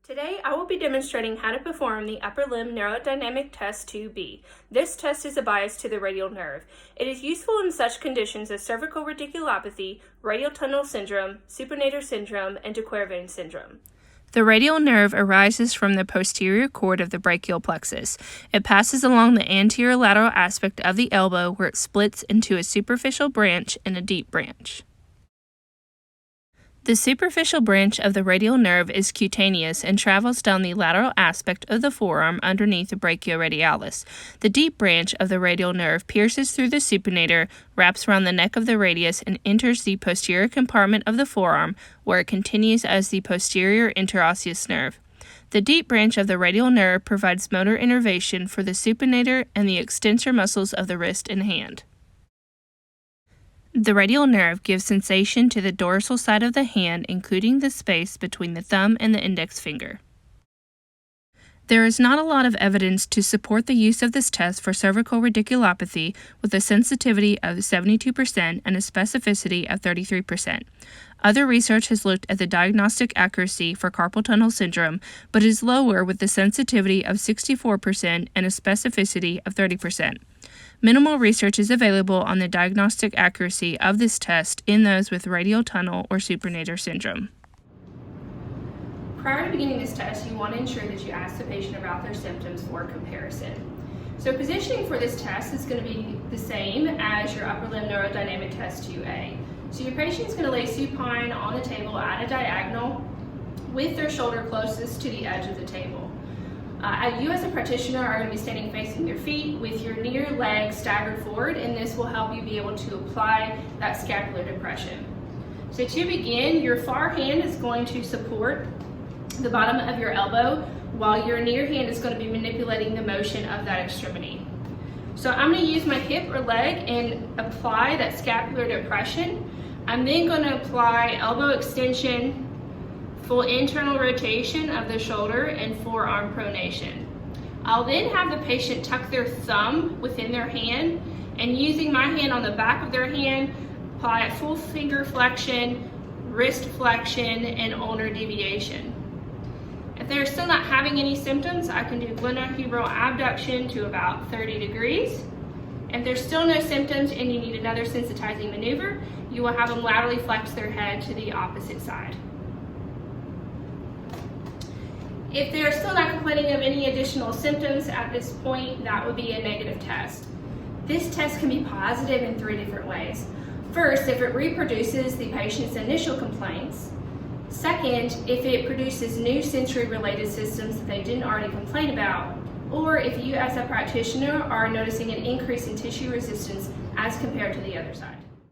Today, I will be demonstrating how to perform the Upper Limb Neurodynamic Test 2B. This test is a bias to the radial nerve. It is useful in such conditions as cervical radiculopathy, radial tunnel syndrome, supinator syndrome, and de Quervain syndrome. The radial nerve arises from the posterior cord of the brachial plexus. It passes along the anterior lateral aspect of the elbow where it splits into a superficial branch and a deep branch. The superficial branch of the radial nerve is cutaneous and travels down the lateral aspect of the forearm underneath the brachioradialis. The deep branch of the radial nerve pierces through the supinator, wraps around the neck of the radius, and enters the posterior compartment of the forearm, where it continues as the posterior interosseous nerve. The deep branch of the radial nerve provides motor innervation for the supinator and the extensor muscles of the wrist and hand. The radial nerve gives sensation to the dorsal side of the hand, including the space between the thumb and the index finger. There is not a lot of evidence to support the use of this test for cervical radiculopathy with a sensitivity of 72% and a specificity of 33%. Other research has looked at the diagnostic accuracy for carpal tunnel syndrome, but is lower with the sensitivity of 64% and a specificity of 30%. Minimal research is available on the diagnostic accuracy of this test in those with radial tunnel or supinator syndrome. Prior to beginning this test, you want to ensure that you ask the patient about their symptoms for comparison. So positioning for this test is going to be the same as your upper limb neurodynamic test 2A. So your patient is going to lay supine on the table at a diagonal with their shoulder closest to the edge of the table. You as a practitioner are going to be standing facing your feet with your near leg staggered forward, and this will help you be able to apply that scapular depression. So to begin, your far hand is going to support the bottom of your elbow while your near hand is going to be manipulating the motion of that extremity. So I'm going to use my hip or leg and apply that scapular depression. I'm then going to apply elbow extension, full internal rotation of the shoulder, and forearm pronation. I'll then have the patient tuck their thumb within their hand, and using my hand on the back of their hand, apply a full finger flexion, wrist flexion, and ulnar deviation. If they're still not having any symptoms, I can do glenohumeral abduction to about 30 degrees. If there's still no symptoms and you need another sensitizing maneuver, you will have them laterally flex their head to the opposite side. If they are still not complaining of any additional symptoms at this point, that would be a negative test. This test can be positive in 3 different ways. First, if it reproduces the patient's initial complaints. Second, if it produces new sensory-related systems that they didn't already complain about. Or if you as a practitioner are noticing an increase in tissue resistance as compared to the other side.